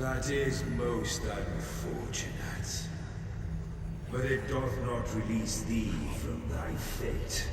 That is most unfortunate. But it doth not release thee from thy fate.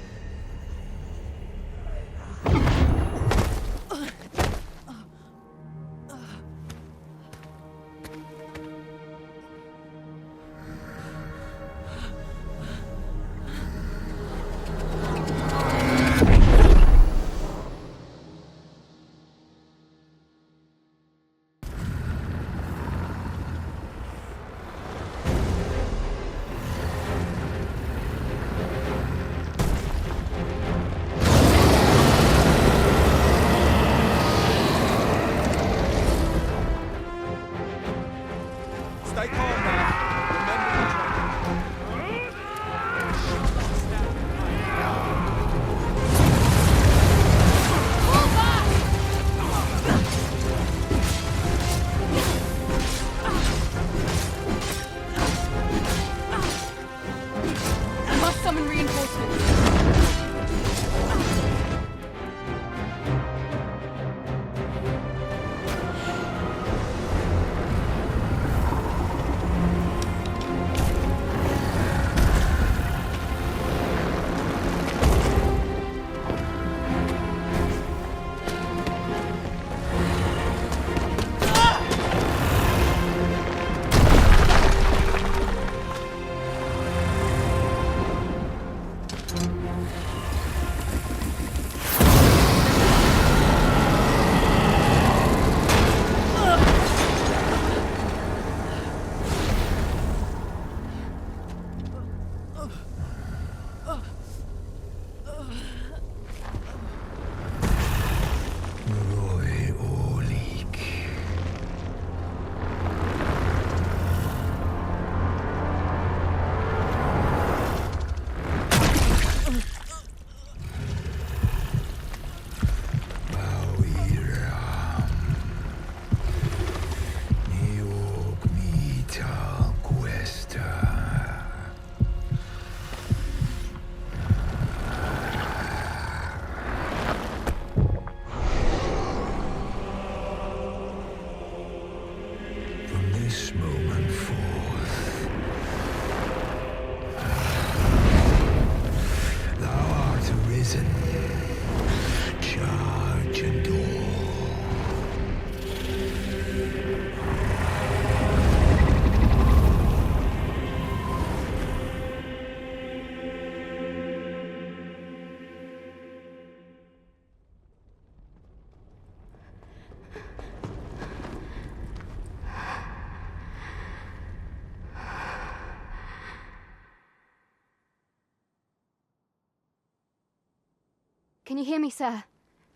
Can you hear me, sir?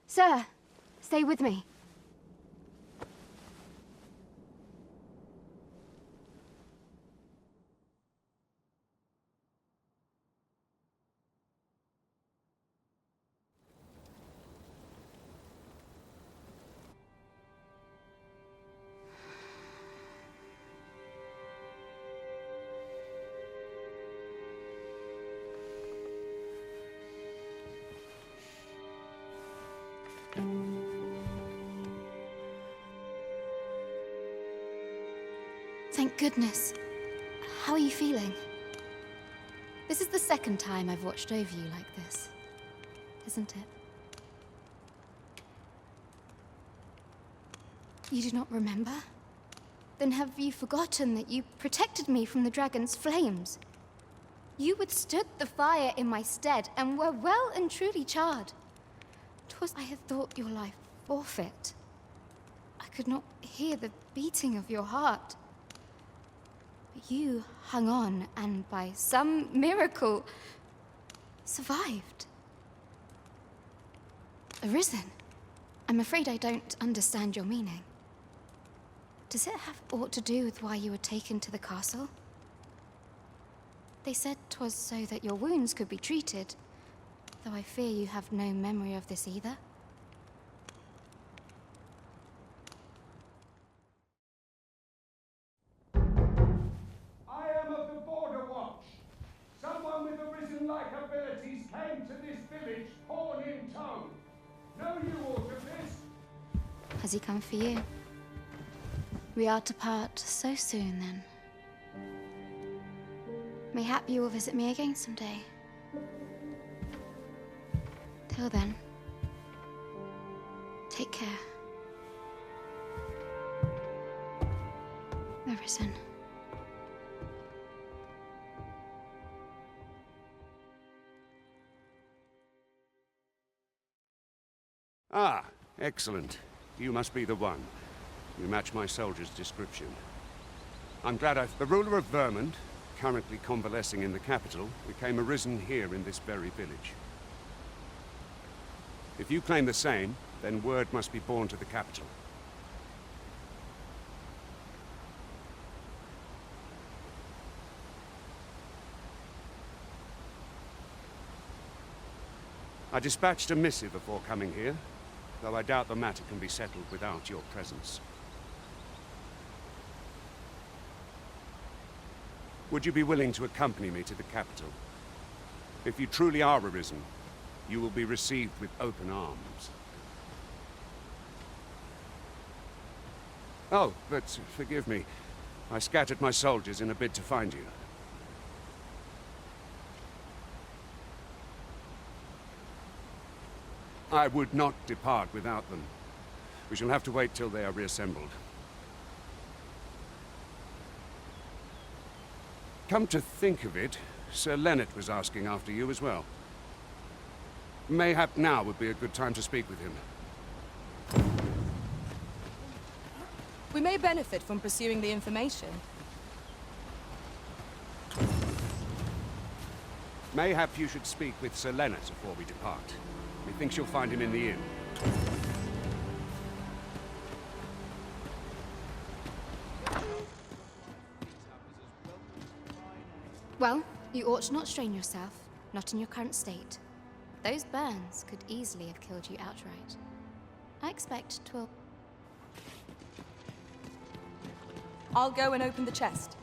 Sir, stay with me. Thank goodness. How are you feeling? This is the second time I've watched over you like this, isn't it? You do not remember? Then have you forgotten that you protected me from the dragon's flames? You withstood the fire in my stead and were well and truly charred. 'Twas I had thought your life forfeit. I could not hear the beating of your heart. But you hung on and by some miracle survived. Arisen? I'm afraid I don't understand your meaning. Does it have aught to do with why you were taken to the castle? They said 'twas so that your wounds could be treated, though I fear you have no memory of this either. I am of the Border Watch. Someone with arisen-like abilities came to this village, horn in tow. Know you aught of this? Has he come for you? We are to part so soon, then. Mayhap you will visit me again someday. Till then, take care. The Risen. Ah, excellent. You must be the one. You match my soldier's description. I'm glad The ruler of Vermont, currently convalescing in the capital, became arisen here in this very village. If you claim the same, then word must be borne to the capital. I dispatched a missive before coming here, though I doubt the matter can be settled without your presence. Would you be willing to accompany me to the capital? If you truly are arisen, you will be received with open arms. Oh, but forgive me. I scattered my soldiers in a bid to find you. I would not depart without them. We shall have to wait till they are reassembled. Come to think of it, Sir Leonard was asking after you as well. Mayhap now would be a good time to speak with him. We may benefit from pursuing the information. Mayhap you should speak with Sir Leonard before we depart. Methinks you'll find him in the inn. Well, you ought not strain yourself, not in your current state. Those burns could easily have killed you outright. I expect 'twill... I'll go and open the chest.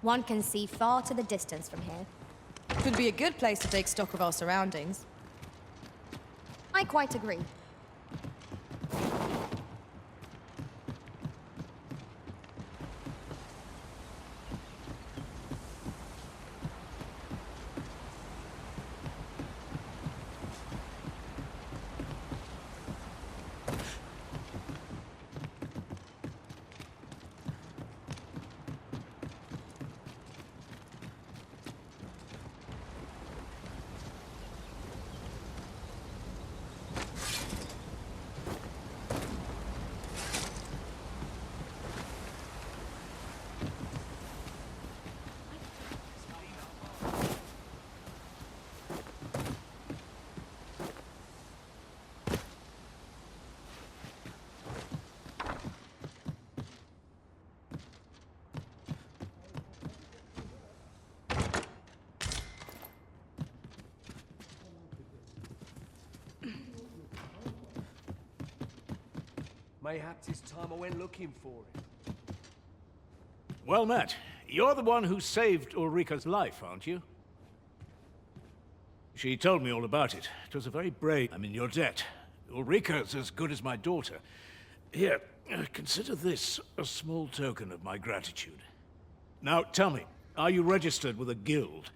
One can see far to the distance from here. Could be a good place to take stock of our surroundings. I quite agree. Mayhap 'tis time I went looking for it. Well met. You're the one who saved Ulrika's life, aren't you? She told me all about it. It was a very brave... I'm in your debt. Ulrika's as good as my daughter. Here, consider this a small token of my gratitude. Now, tell me, are you registered with a guild?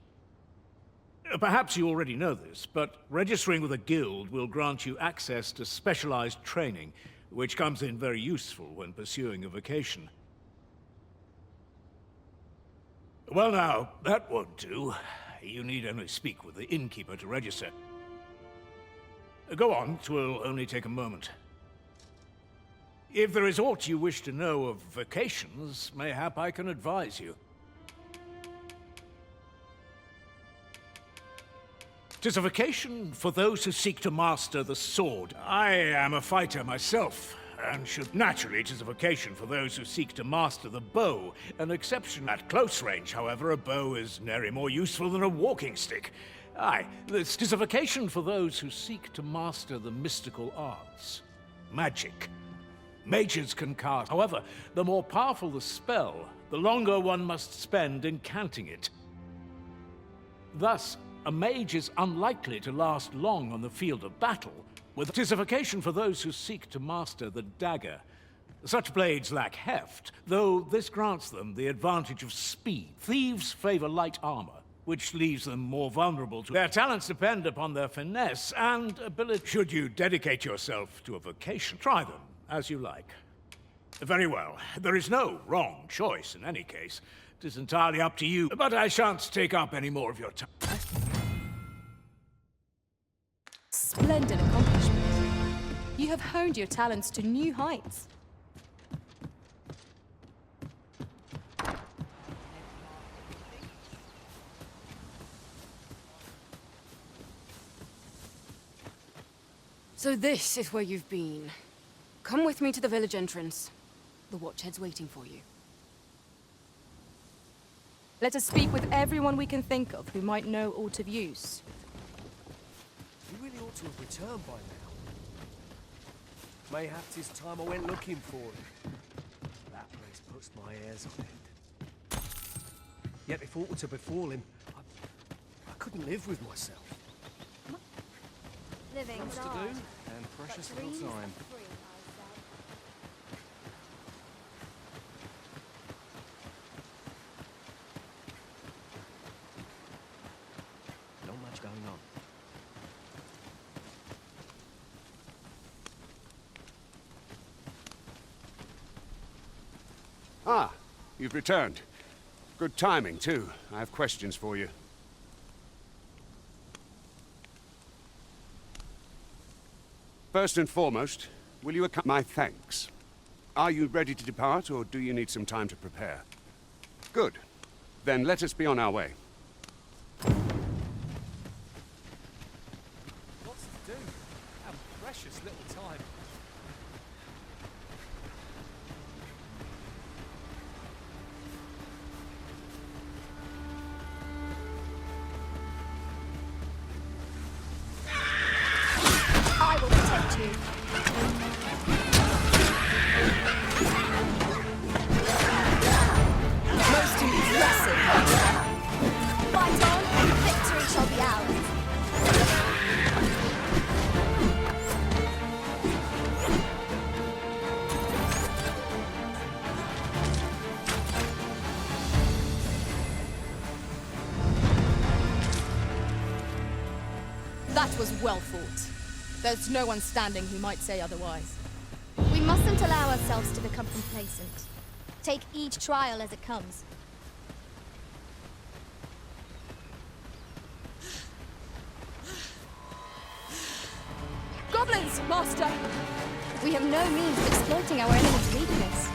Perhaps you already know this, but registering with a guild will grant you access to specialized training, which comes in very useful when pursuing a vocation. Well now, that won't do. You need only speak with the innkeeper to register. Go on, 'twill only take a moment. If there is aught you wish to know of vacations, mayhap I can advise you. 'Tis a vacation for those who seek to master the sword. I am a fighter myself, and should naturally 'tis a vacation for those who seek to master the bow. An exception at close range, however, a bow is nary more useful than a walking stick. Aye, 'tis a vacation for those who seek to master the mystical arts. Magic. Mages can cast. However, the more powerful the spell, the longer one must spend incanting it. Thus, a mage is unlikely to last long on the field of battle. It is a vacation for those who seek to master the dagger. Such blades lack heft, though this grants them the advantage of speed. Thieves favor light armor, which leaves them more vulnerable to... Their talents depend upon their finesse and ability. Should you dedicate yourself to a vocation, try them as you like. Very well. There is no wrong choice in any case. It is entirely up to you, but I shan't take up any more of your time. Splendid accomplishment. You have honed your talents to new heights. So this is where you've been. Come with me to the village entrance. The Watchhead's waiting for you. Let us speak with everyone we can think of who might know aught of use. You really ought to have returned by now. Mayhap 'tis time I went looking for it. That place puts my hairs on end. Yet if aught were to befall him, I couldn't live with myself. Living's Lots to do, and precious little time. Not much going on. Ah, you've returned. Good timing, too. I have questions for you. First and foremost, will you accept my thanks? Are you ready to depart, or do you need some time to prepare? Good. Then let us be on our way. Lots to do. Have precious little time. I will protect you. Most impressive. Fight on, and victory shall be ours. That was well fought. There's no one standing who might say otherwise. We mustn't allow ourselves to become complacent. Take each trial as it comes. Goblins, Master! We have no means of exploiting our enemy's weakness.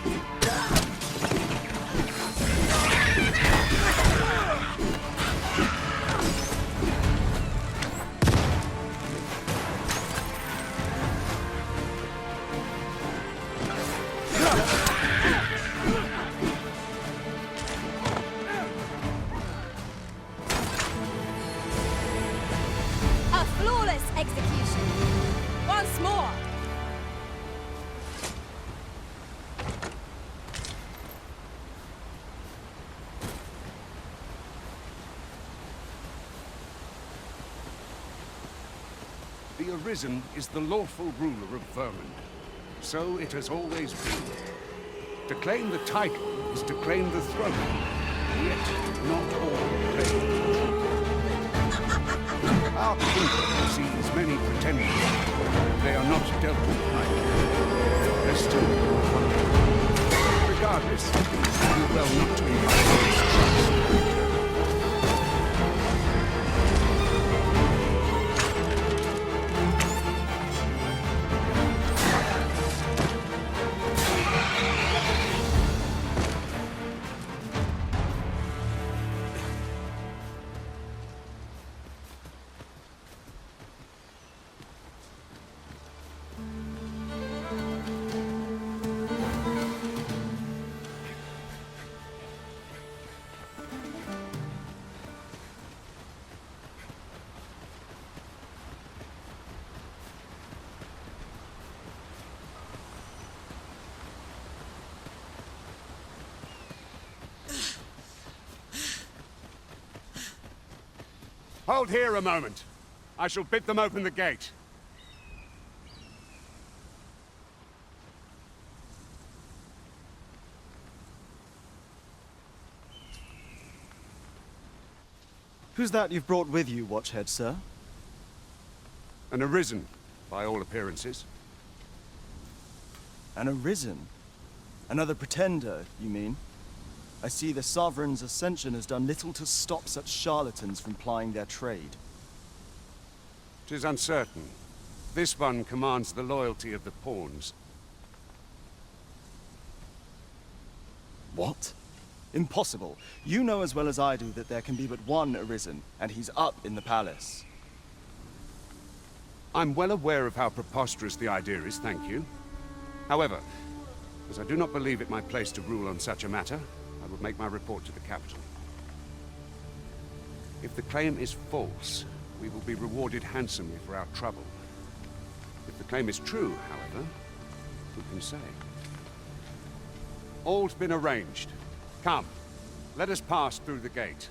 A flawless execution! Once more! The Arisen is the lawful ruler of Vermont. So it has always been. To claim the title is to claim the throne. Yet not all claim the throne. Our kingdom sees many pretenders. They are not dealt with lightly. They're still one. Regardless, do well not to invite this trust. Hold here a moment. I shall bid them open the gate. Who's that you've brought with you, Watchhead, sir? An arisen, by all appearances. An arisen? Another pretender, you mean? I see the Sovereign's ascension has done little to stop such charlatans from plying their trade. 'Tis uncertain. This one commands the loyalty of the pawns. What? Impossible. You know as well as I do that there can be but one arisen, and he's up in the palace. I'm well aware of how preposterous the idea is, thank you. However, as I do not believe it my place to rule on such a matter, I will make my report to the capital. If the claim is false, we will be rewarded handsomely for our trouble. If the claim is true, however, who can say? All's been arranged. Come, let us pass through the gate.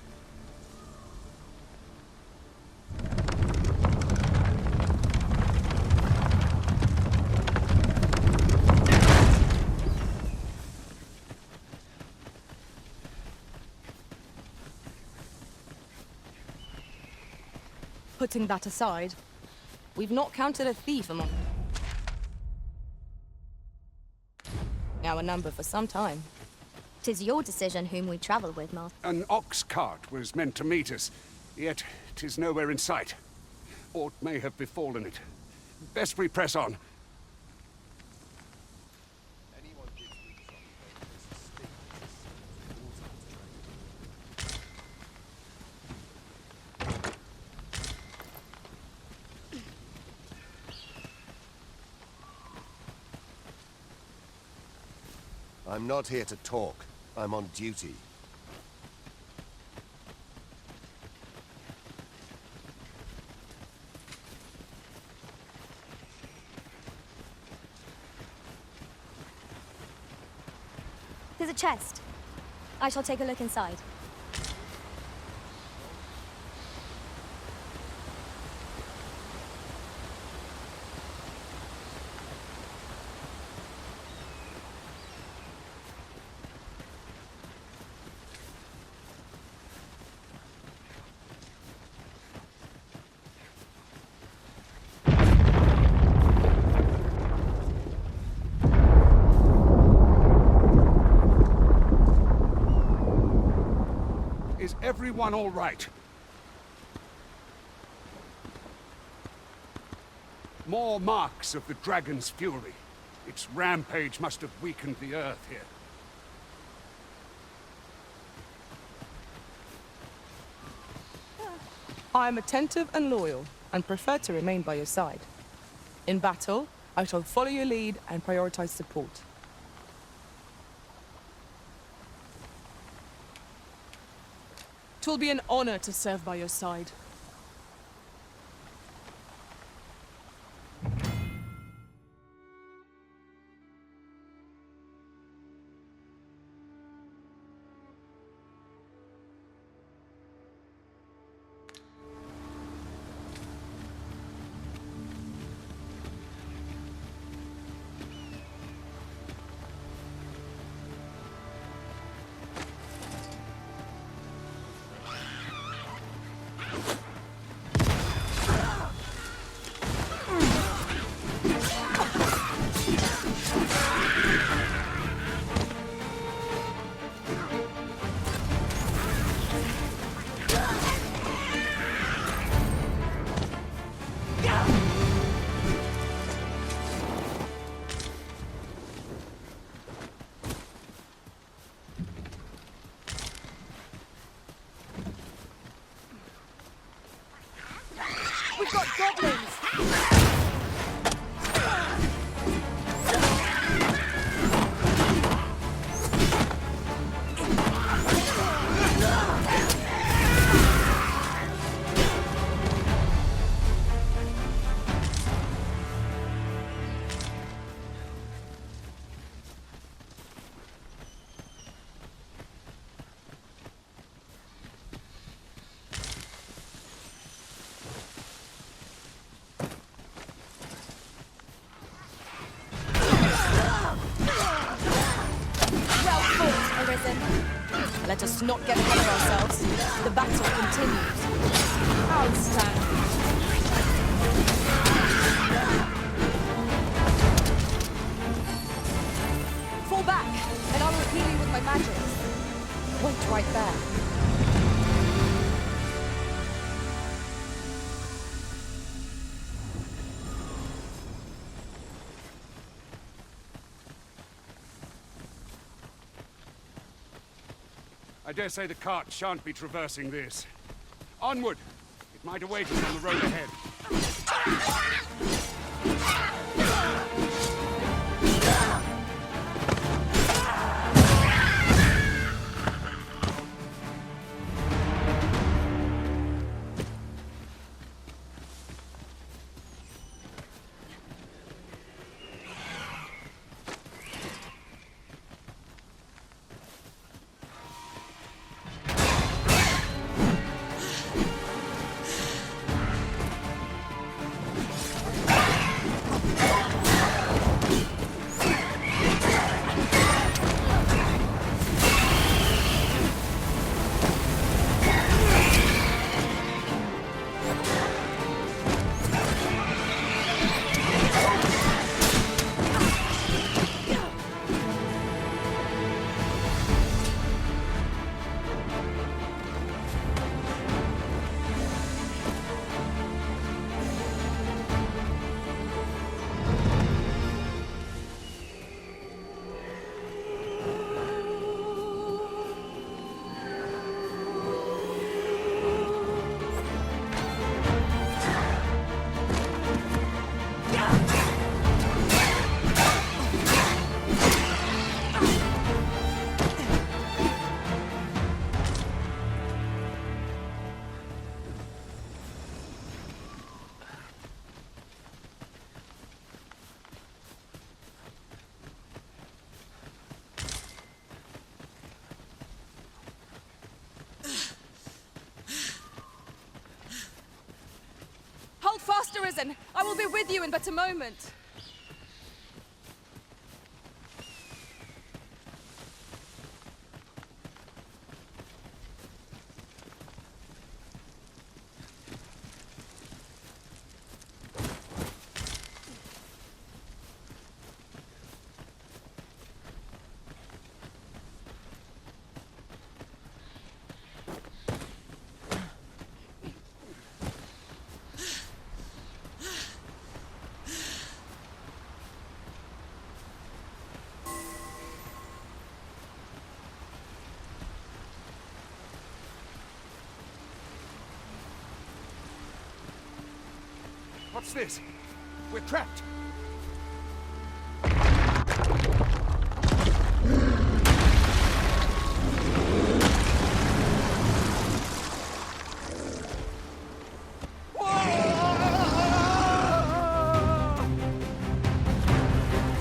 Putting that aside, we've not counted a thief among our number for some time. 'Tis your decision whom we travel with, Master. An ox cart was meant to meet us, yet 'tis nowhere in sight. Aught may have befallen it. Best we press on. I'm not here to talk. I'm on duty. There's a chest. I shall take a look inside. Is everyone all right? More marks of the dragon's fury. Its rampage must have weakened the earth here. I am attentive and loyal, and prefer to remain by your side. In battle, I shall follow your lead and prioritize support. It will be an honor to serve by your side. We've got goblins! Arisen. Let us not get ahead of ourselves. The battle continues. I'll stand. Fall back, and I will heal you with my magic. Wait right there. I dare say the cart shan't be traversing this. Onward! It might await us on the road ahead. Hold fast, Arisen! I will be with you in but a moment. What's this? We're trapped.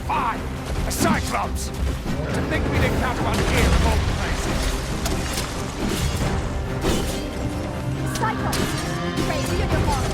Fine! A Cyclops! To think we'd encounter one here of all places. Cyclops! Pray, be on your mark.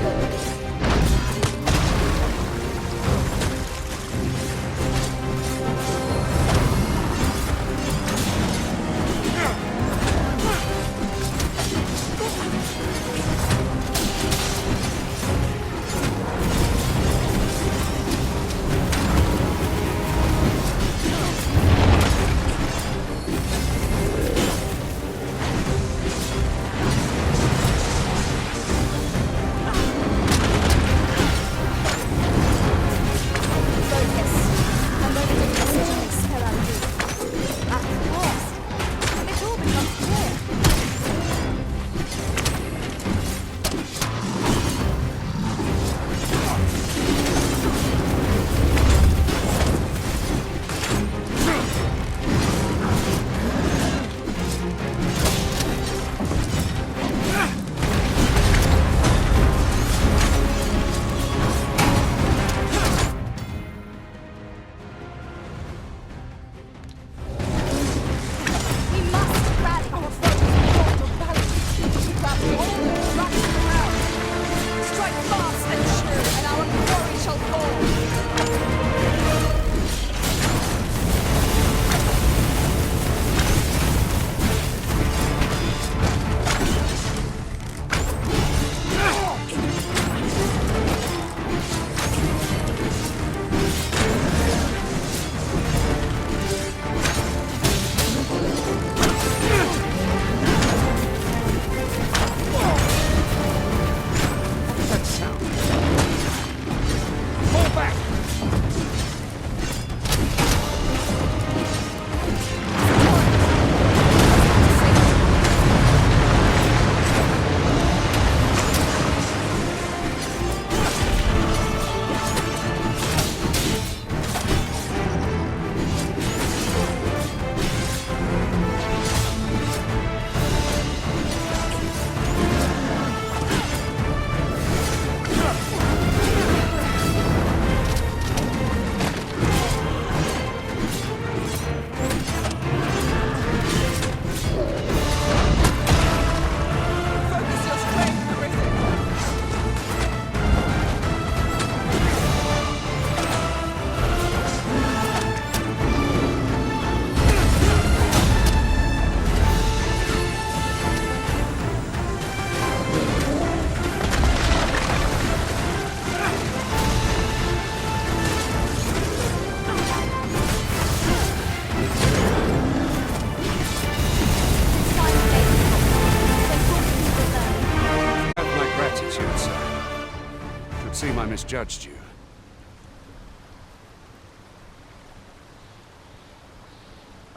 I misjudged you.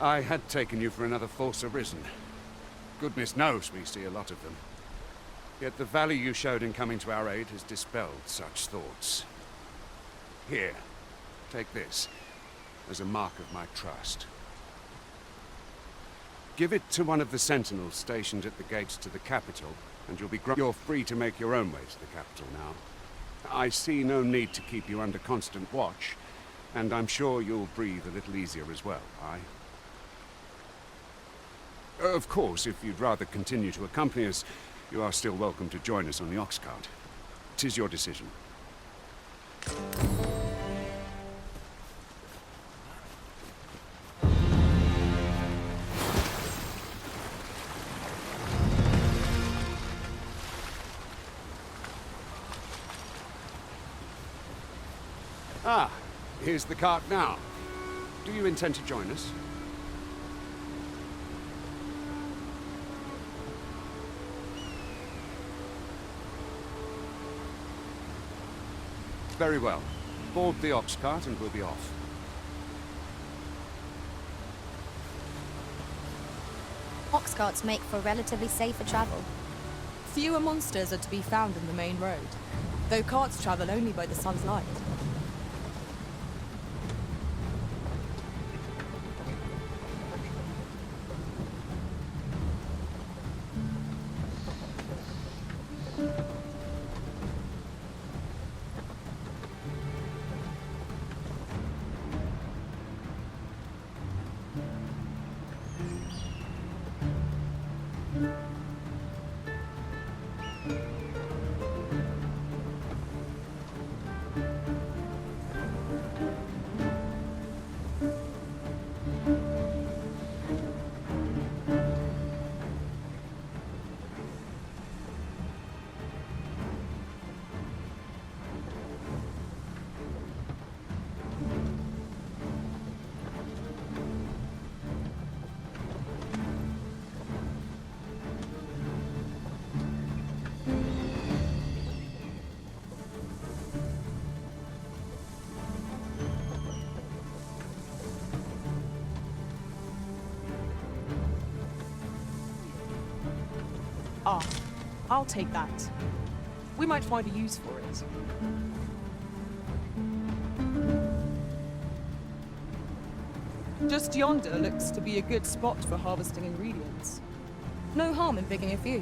I had taken you for another Force Arisen. Goodness knows we see a lot of them. Yet the value you showed in coming to our aid has dispelled such thoughts. Here, take this, as a mark of my trust. Give it to one of the sentinels stationed at the gates to the capital, and you're free to make your own way to the capital now. I see no need to keep you under constant watch, and I'm sure you'll breathe a little easier as well, aye? Of course, if you'd rather continue to accompany us, you are still welcome to join us on the ox cart. 'Tis your decision. Ah, here's the cart now. Do you intend to join us? Very well. Board the ox cart and we'll be off. Ox carts make for relatively safer travel. Fewer monsters are to be found in the main road, though carts travel only by the sun's light. Ah, I'll take that. We might find a use for it. Just yonder looks to be a good spot for harvesting ingredients. No harm in picking a few.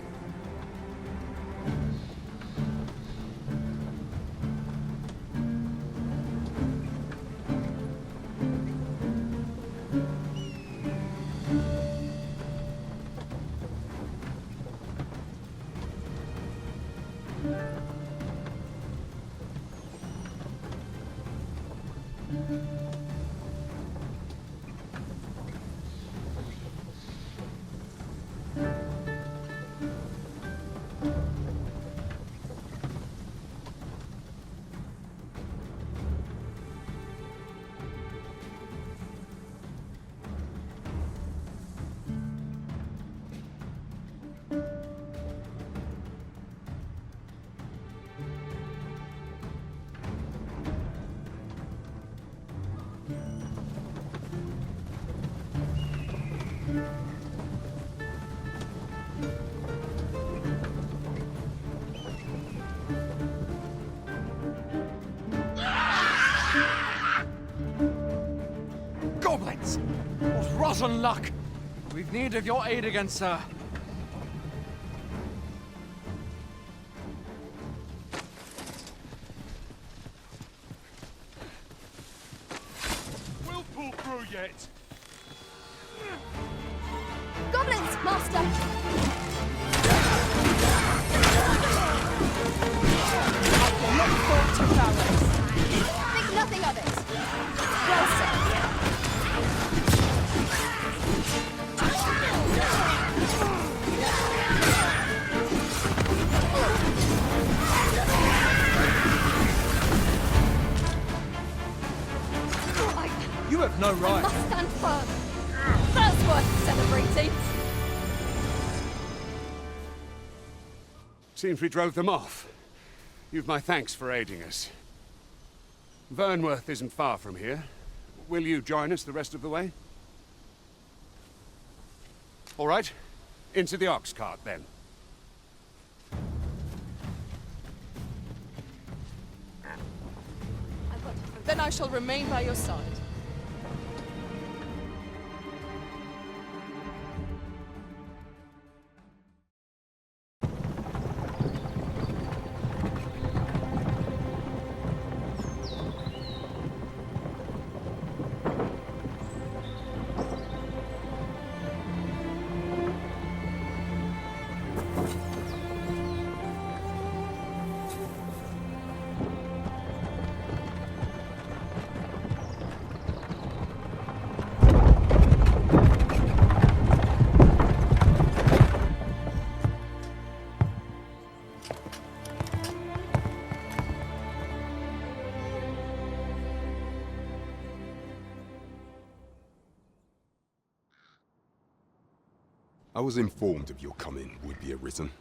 Goblins! What rotten luck! We've need of your aid again, sir. We'll pull through yet. Goblins, master! Look forward to prowess. Think nothing of it. Well said. You have no I right. must stand firm. That's worth celebrating. Seems we drove them off. You've my thanks for aiding us. Vernworth isn't far from here. Will you join us the rest of the way? All right. Into the ox cart, then. Then I shall remain by your side. I was informed of your coming would be arisen.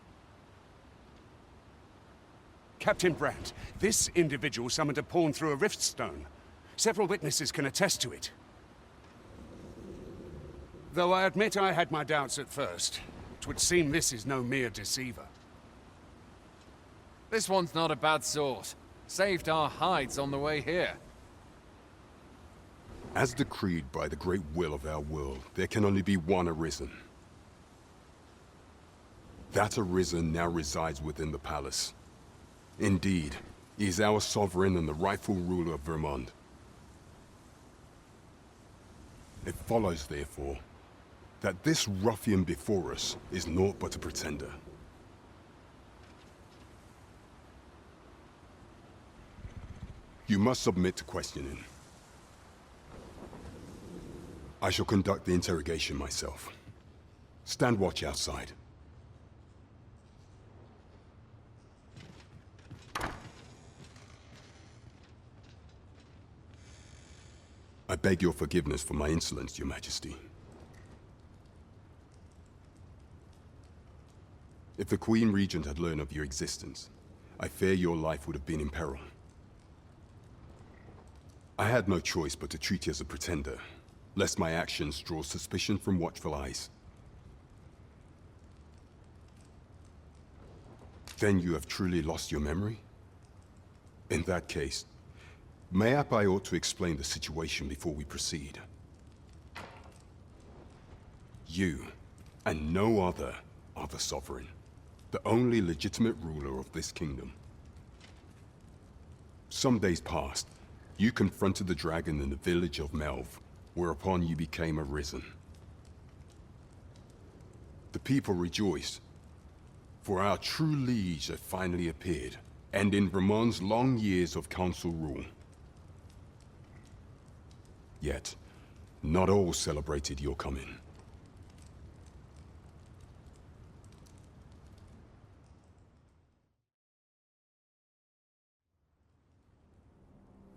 Captain Brandt, this individual summoned a pawn through a rift stone. Several witnesses can attest to it. Though I admit I had my doubts at first. It would seem this is no mere deceiver. This one's not a bad sort. Saved our hides on the way here. As decreed by the great will of our world, there can only be one arisen. That arisen now resides within the palace. Indeed, he is our sovereign and the rightful ruler of Vermont. It follows, therefore, that this ruffian before us is naught but a pretender. You must submit to questioning. I shall conduct the interrogation myself. Stand watch outside. I beg your forgiveness for my insolence, Your Majesty. If the Queen Regent had learned of your existence, I fear your life would have been in peril. I had no choice but to treat you as a pretender, lest my actions draw suspicion from watchful eyes. Then you have truly lost your memory? In that case, mayhap I ought to explain the situation before we proceed. You, and no other, are the sovereign, the only legitimate ruler of this kingdom. Some days past, you confronted the dragon in the village of Melv, whereupon you became arisen. The people rejoiced, for our true liege had finally appeared, ending Vermont's long years of council rule. Yet, not all celebrated your coming.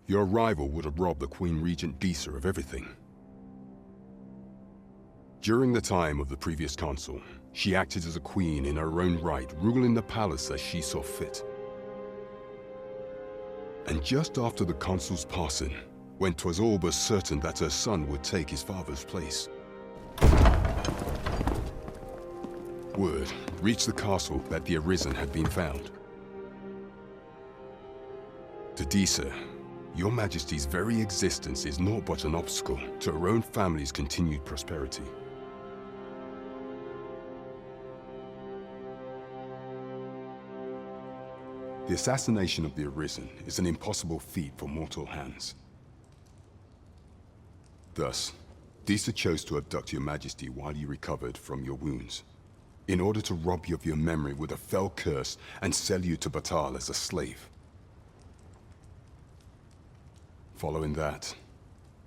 Your arrival would have robbed the Queen Regent Disa of everything. During the time of the previous consul, she acted as a queen in her own right, ruling the palace as she saw fit. And just after the consul's passing, when 'twas all but certain that her son would take his father's place, word reached the castle that the Arisen had been found. To Disa, Your Majesty's very existence is naught but an obstacle to her own family's continued prosperity. The assassination of the Arisen is an impossible feat for mortal hands. Thus, Disa chose to abduct Your Majesty while you recovered from your wounds, in order to rob you of your memory with a fell curse and sell you to Batal as a slave. Following that,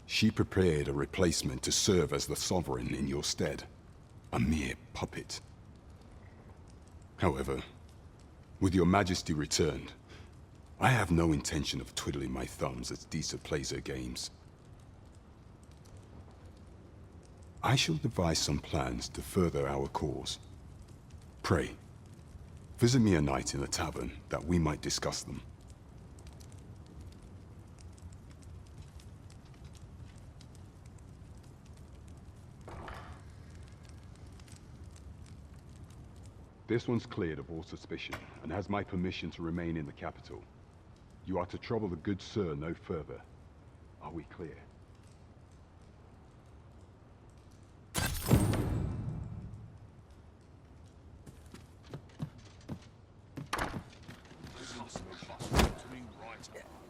she prepared a replacement to serve as the sovereign in your stead, a mere puppet. However, with Your Majesty returned, I have no intention of twiddling my thumbs as Disa plays her games. I shall devise some plans to further our cause. Pray, Visit me a night in the tavern, that we might discuss them. This one's cleared of all suspicion, and has my permission to remain in the capital. You are to trouble the good sir no further. Are we clear?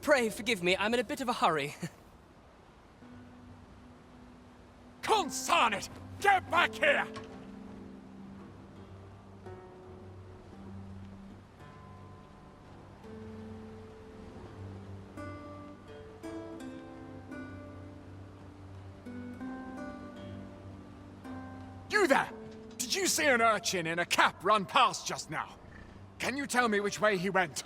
Pray forgive me, I'm in a bit of a hurry. Consign it! Get back here! You there! Did you see an urchin in a cap run past just now? Can you tell me which way he went?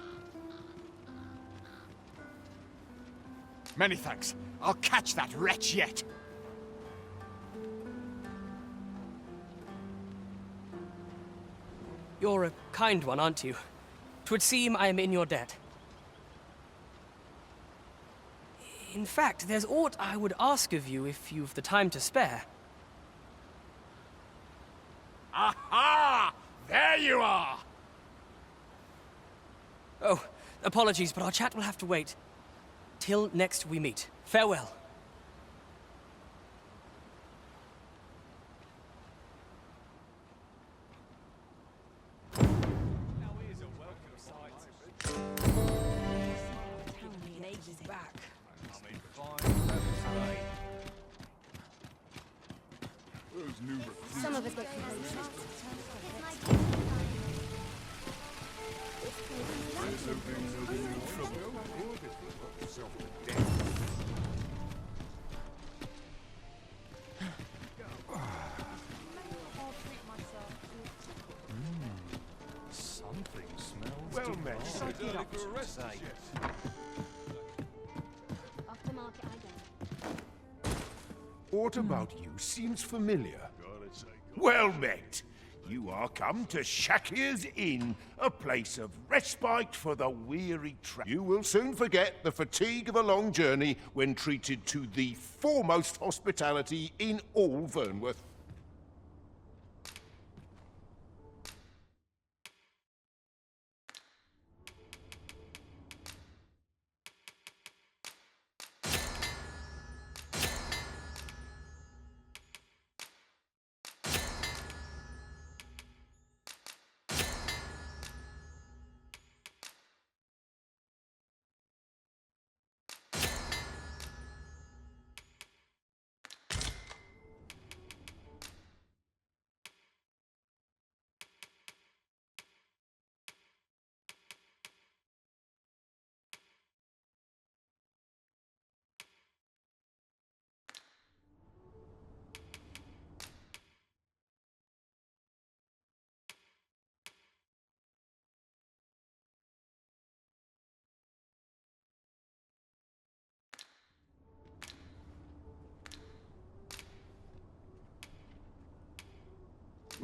Many thanks. I'll catch that wretch yet. You're a kind one, aren't you? 'Twould seem I am in your debt. In fact, there's aught I would ask of you if you've the time to spare. Aha! There you are! Oh, apologies, but our chat will have to wait. Till next we meet. Farewell. Some of us get complacent. Something smells well met. Off the market I go. What about you seems familiar. Well met. You are come to Shakir's Inn, a place of respite for the weary traveler. You will soon forget the fatigue of a long journey when treated to the foremost hospitality in all Vernworth.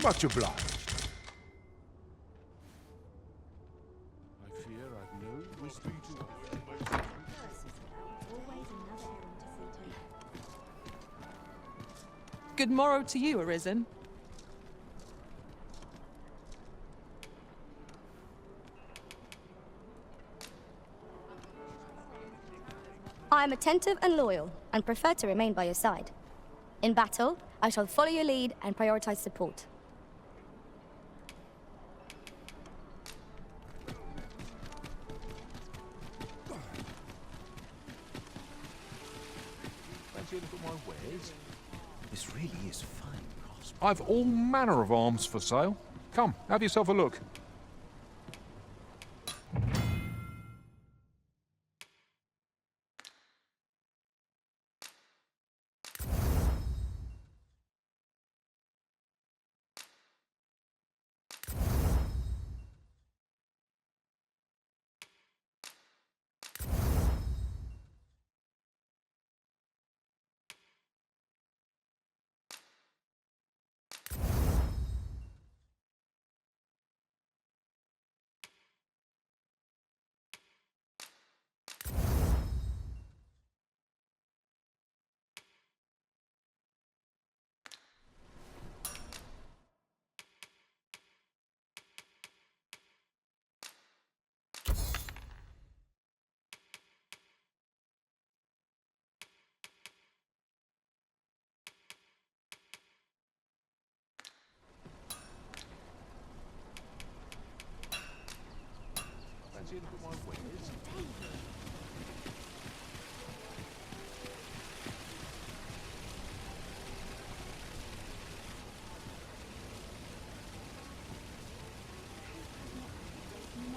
Much obliged. I fear I've no wisdom to offer. Always another errand to see to. Good morrow to you, Arisen. I am attentive and loyal, and prefer to remain by your side. In battle, I shall follow your lead and prioritize support. Fancy a look at my wares? This really is fine. I've all manner of arms for sale. Come, have yourself a look. see a look at my whip.